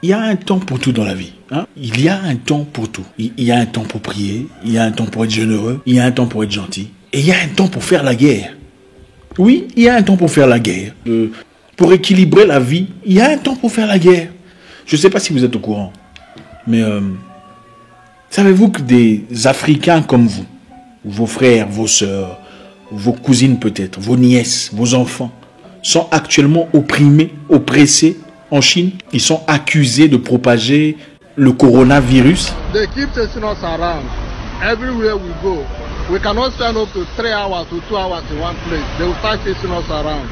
Il y a un temps pour tout dans la vie. Hein? Il y a un temps pour tout. Il y a un temps pour prier, il y a un temps pour être généreux, il y a un temps pour être gentil. Et il y a un temps pour faire la guerre. Oui, il y a un temps pour faire la guerre. Pour équilibrer la vie, il y a un temps pour faire la guerre. Je ne sais pas si vous êtes au courant. Mais savez-vous que des Africains comme vous, vos frères, vos sœurs, vos cousines peut-être, vos nièces, vos enfants, sont actuellement opprimés, oppressés en Chine? Ils sont accusés de propager le coronavirus. They keep chasing us around. Everywhere we go, we cannot spend up to 3 hours to 2 hours in one place. They will start chasing us around.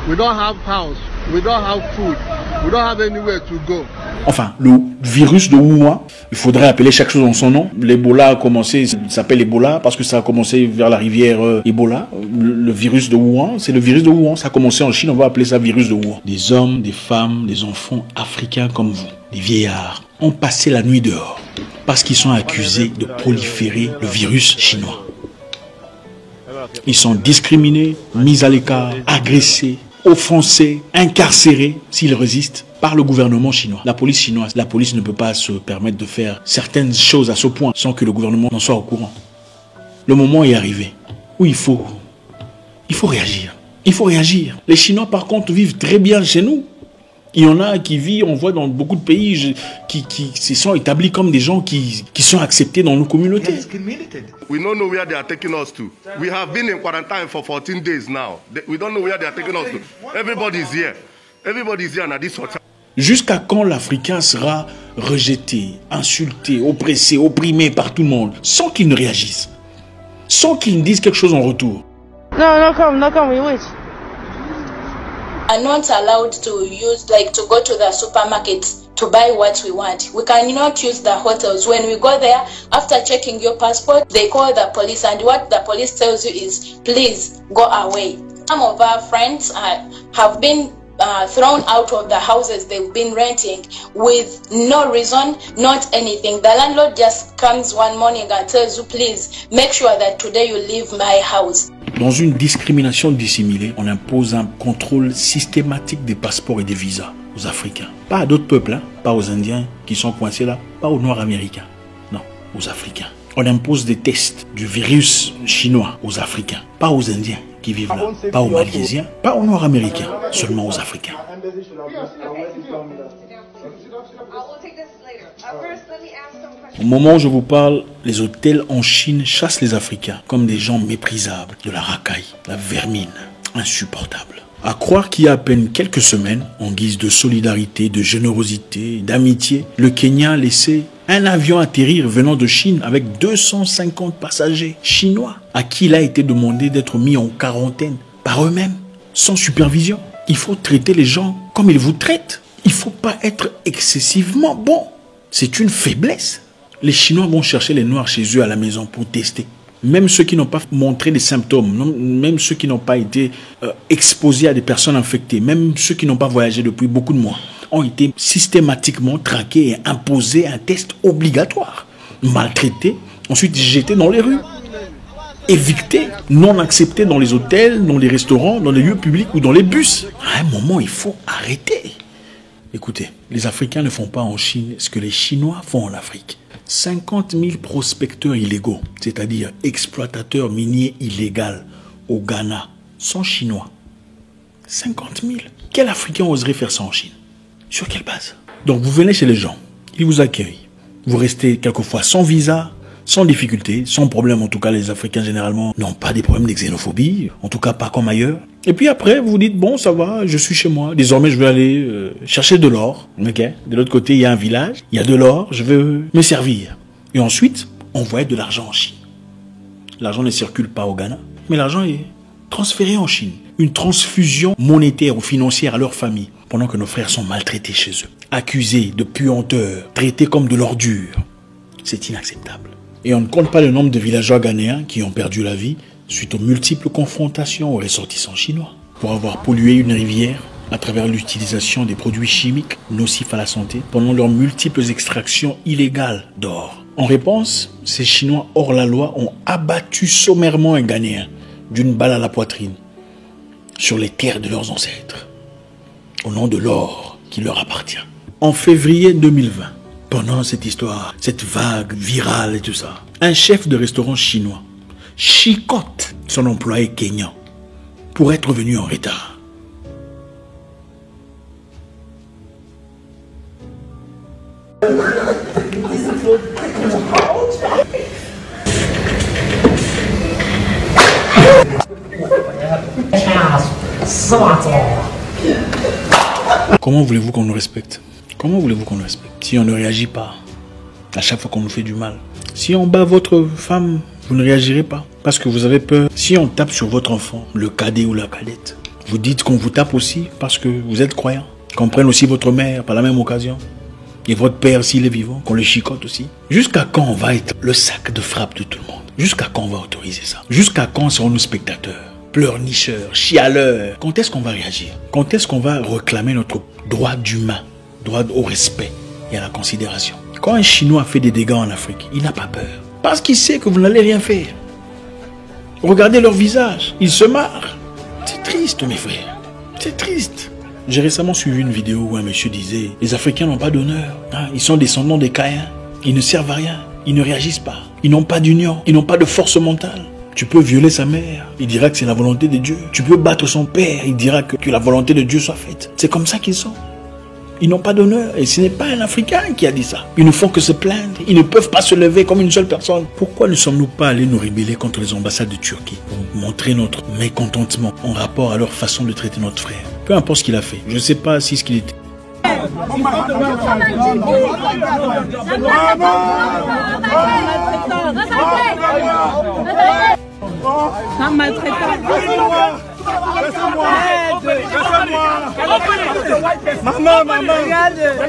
We don't have house, we don't have food, we don't have anywhere to go. Enfin, le virus de Wuhan, il faudrait appeler chaque chose en son nom. L'Ebola a commencé, ça s'appelle Ebola parce que ça a commencé vers la rivière Ebola. Le virus de Wuhan, c'est le virus de Wuhan. Ça a commencé en Chine, on va appeler ça virus de Wuhan. Des hommes, des femmes, des enfants africains comme vous, des vieillards, ont passé la nuit dehors parce qu'ils sont accusés de proliférer le virus chinois. Ils sont discriminés, mis à l'écart, agressés, offensés, incarcérés s'ils résistent par le gouvernement chinois, la police chinoise. La police ne peut pas se permettre de faire certaines choses à ce point sans que le gouvernement n'en soit au courant. Le moment est arrivé où il faut réagir. Il faut réagir. Les Chinois par contre vivent très bien chez nous. Il y en a qui vivent, on voit dans beaucoup de pays, qui se sont établis comme des gens qui sont acceptés dans nos communautés. We don't know where they are taking us to. We have been in quarantine for 14 days now. We don't know where they are taking us to. Everybody's here. Everybody's here at this hotel. Jusqu'à quand l'Africain sera rejeté, insulté, oppressé, opprimé par tout le monde, sans qu'il ne réagisse, sans qu'il ne dise quelque chose en retour? No, come, we wait. Are not allowed to use, like, to go to the supermarket to buy what we want. We cannot use the hotels. When we go there, after checking your passport, they call the police, and what the police tells you is, please go away. Some of our friends have been thrown out of the houses they've been renting with no reason, not anything. The landlord just comes one morning and tells you, please make sure that today you leave my house. Dans une discrimination dissimulée, on impose un contrôle systématique des passeports et des visas aux Africains. Pas à d'autres peuples, hein, pas aux Indiens qui sont coincés là, pas aux Noirs américains, non, aux Africains. On impose des tests du virus chinois aux Africains, pas aux Indiens qui vivent là, pas aux Malaisiens, pas aux Noirs américains, seulement aux Africains. Au moment où je vous parle, les hôtels en Chine chassent les Africains comme des gens méprisables, de la racaille, la vermine, insupportable. À croire qu'il y a à peine quelques semaines, en guise de solidarité, de générosité, d'amitié, le Kenya a laissé un avion atterrir venant de Chine avec 250 passagers chinois à qui il a été demandé d'être mis en quarantaine par eux-mêmes, sans supervision. Il faut traiter les gens comme ils vous traitent. Il ne faut pas être excessivement bon. C'est une faiblesse. Les Chinois vont chercher les Noirs chez eux à la maison pour tester. Même ceux qui n'ont pas montré des symptômes, même ceux qui n'ont pas été exposés à des personnes infectées, même ceux qui n'ont pas voyagé depuis beaucoup de mois, ont été systématiquement traqués et imposés un test obligatoire. Maltraités, ensuite jetés dans les rues. Évictés, non acceptés dans les hôtels, dans les restaurants, dans les lieux publics ou dans les bus. À un moment, il faut arrêter. Écoutez, les Africains ne font pas en Chine ce que les Chinois font en Afrique. 50 000 prospecteurs illégaux, c'est-à-dire exploitateurs miniers illégaux au Ghana, sont chinois. 50 000. Quel Africain oserait faire ça en Chine? Sur quelle base? Donc vous venez chez les gens, ils vous accueillent. Vous restez quelquefois sans visa, sans difficulté, sans problème. En tout cas, les Africains généralement n'ont pas des problèmes de xénophobie, en tout cas pas comme ailleurs. Et puis après, vous vous dites, bon, ça va, je suis chez moi. Désormais, je vais aller chercher de l'or. Okay. De l'autre côté, il y a un village, il y a de l'or, je veux me servir. Et ensuite, envoyer de l'argent en Chine. L'argent ne circule pas au Ghana, mais l'argent est transféré en Chine. Une transfusion monétaire ou financière à leur famille, pendant que nos frères sont maltraités chez eux. Accusés de puanteurs, traités comme de l'ordure. C'est inacceptable. Et on ne compte pas le nombre de villageois ghanéens qui ont perdu la vie suite aux multiples confrontations aux ressortissants chinois pour avoir pollué une rivière à travers l'utilisation des produits chimiques nocifs à la santé pendant leurs multiples extractions illégales d'or. En réponse, ces Chinois hors la loi ont abattu sommairement un Ghanéen d'une balle à la poitrine sur les terres de leurs ancêtres au nom de l'or qui leur appartient. En février 2020, pendant cette histoire, cette vague virale et tout ça, un chef de restaurant chinois chicote son employé kényan pour être venu en retard. Comment voulez-vous qu'on nous respecte? Comment voulez-vous qu'on nous respecte si on ne réagit pas à chaque fois qu'on nous fait du mal? Si on bat votre femme, vous ne réagirez pas parce que vous avez peur. Si on tape sur votre enfant, le cadet ou la cadette, vous dites qu'on vous tape aussi parce que vous êtes croyant. Qu'on prenne aussi votre mère par la même occasion. Et votre père, s'il est vivant, qu'on le chicote aussi. Jusqu'à quand on va être le sac de frappe de tout le monde? Jusqu'à quand on va autoriser ça? Jusqu'à quand serons-nous spectateurs, pleurnicheurs, chialeurs? Quand est-ce qu'on va réagir? Quand est-ce qu'on va réclamer notre droit d'humain, droit au respect et à la considération? Quand un Chinois fait des dégâts en Afrique, il n'a pas peur. Parce qu'il sait que vous n'allez rien faire. Regardez leur visage, ils se marrent. C'est triste, mes frères. C'est triste. J'ai récemment suivi une vidéo où un monsieur disait « Les Africains n'ont pas d'honneur. Hein, ils sont descendants des Caïens. Ils ne servent à rien. Ils ne réagissent pas. Ils n'ont pas d'union. Ils n'ont pas de force mentale. » Tu peux violer sa mère. Il dira que c'est la volonté de Dieu. Tu peux battre son père. Il dira que la volonté de Dieu soit faite. C'est comme ça qu'ils sont. Ils n'ont pas d'honneur. Et ce n'est pas un Africain qui a dit ça. Ils ne font que se plaindre. Ils ne peuvent pas se lever comme une seule personne. Pourquoi ne sommes-nous pas allés nous rébeller contre les ambassades de Turquie pour montrer notre mécontentement en rapport à leur façon de traiter notre frère? Peu importe ce qu'il a fait. Je ne sais pas si ce qu'il était.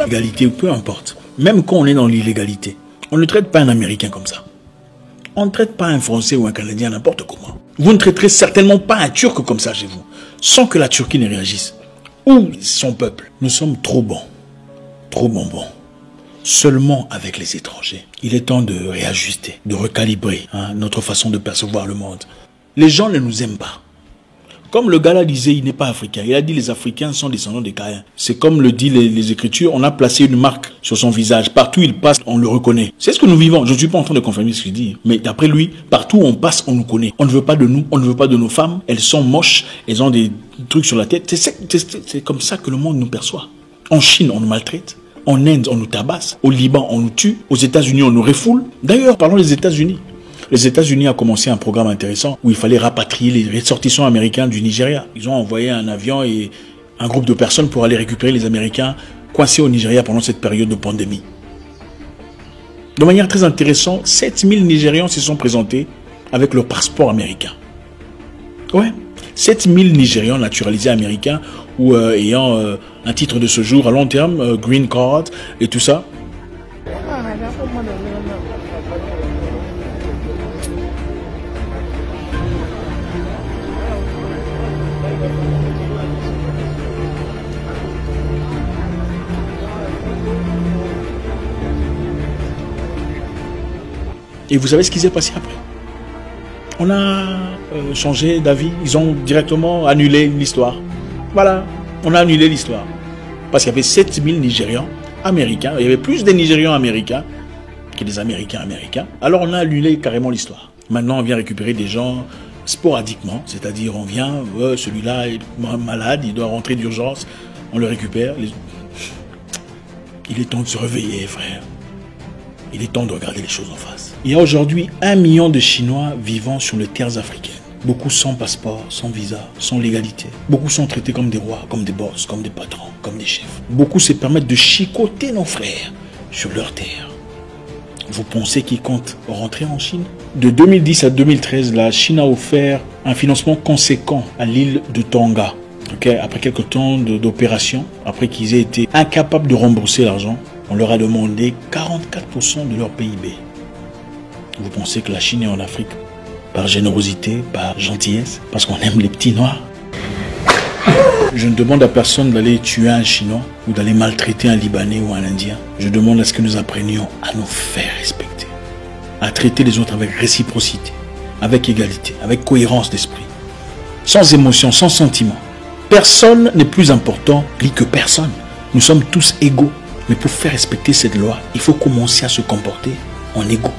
L'égalité, peu importe. Même quand on est dans l'illégalité, on ne traite pas un Américain comme ça. On ne traite pas un Français ou un Canadien n'importe comment. Vous ne traiterez certainement pas un Turc comme ça chez vous, sans que la Turquie ne réagisse. Ou son peuple. Nous sommes trop bons, trop bonbons. Seulement avec les étrangers. Il est temps de réajuster, de recalibrer notre façon de percevoir le monde. Les gens ne nous aiment pas. Comme le gars là disait, il n'est pas africain. Il a dit les Africains sont descendants des Caïens. C'est comme le dit les Écritures, on a placé une marque sur son visage. Partout où il passe, on le reconnaît. C'est ce que nous vivons. Je ne suis pas en train de confirmer ce qu'il dit. Mais d'après lui, partout où on passe, on nous connaît. On ne veut pas de nous, on ne veut pas de nos femmes. Elles sont moches, elles ont des trucs sur la tête. C'est comme ça que le monde nous perçoit. En Chine, on nous maltraite. En Inde, on nous tabasse. Au Liban, on nous tue. Aux États-Unis, on nous refoule. D'ailleurs, parlons des États-Unis. Les États-Unis ont commencé un programme intéressant où il fallait rapatrier les ressortissants américains du Nigeria. Ils ont envoyé un avion et un groupe de personnes pour aller récupérer les Américains coincés au Nigeria pendant cette période de pandémie. De manière très intéressante, 7000 Nigérians se sont présentés avec leur passeport américain. Ouais, 7000 Nigérians naturalisés américains ou ayant un titre de séjour à long terme, green card et tout ça. Et vous savez ce qui s'est passé après? On a changé d'avis. Ils ont directement annulé l'histoire. Voilà, on a annulé l'histoire. Parce qu'il y avait 7000 Nigérians américains. Il y avait plus des Nigérians américains que des Américains américains. Alors on a annulé carrément l'histoire. Maintenant, on vient récupérer des gens sporadiquement. C'est-à-dire, on vient, celui-là est malade, il doit rentrer d'urgence. On le récupère. Il est temps de se réveiller, frère. Il est temps de regarder les choses en face. Il y a aujourd'hui 1 million de Chinois vivant sur les terres africaines. Beaucoup sans passeport, sans visa, sans légalité. Beaucoup sont traités comme des rois, comme des boss, comme des patrons, comme des chefs. Beaucoup se permettent de chicoter nos frères sur leur terre. Vous pensez qu'ils comptent rentrer en Chine? De 2010 à 2013, la Chine a offert un financement conséquent à l'île de Tonga. Après quelques temps d'opération, après qu'ils aient été incapables de rembourser l'argent, on leur a demandé 44% de leur PIB. Vous pensez que la Chine est en Afrique par générosité, par gentillesse, parce qu'on aime les petits noirs? Je ne demande à personne d'aller tuer un Chinois ou d'aller maltraiter un Libanais ou un Indien. Je demande à ce que nous apprenions à nous faire respecter, à traiter les autres avec réciprocité, avec égalité, avec cohérence d'esprit, sans émotion, sans sentiment. Personne n'est plus important que personne. Nous sommes tous égaux Mais pour faire respecter cette loi, il faut commencer à se comporter en égaux.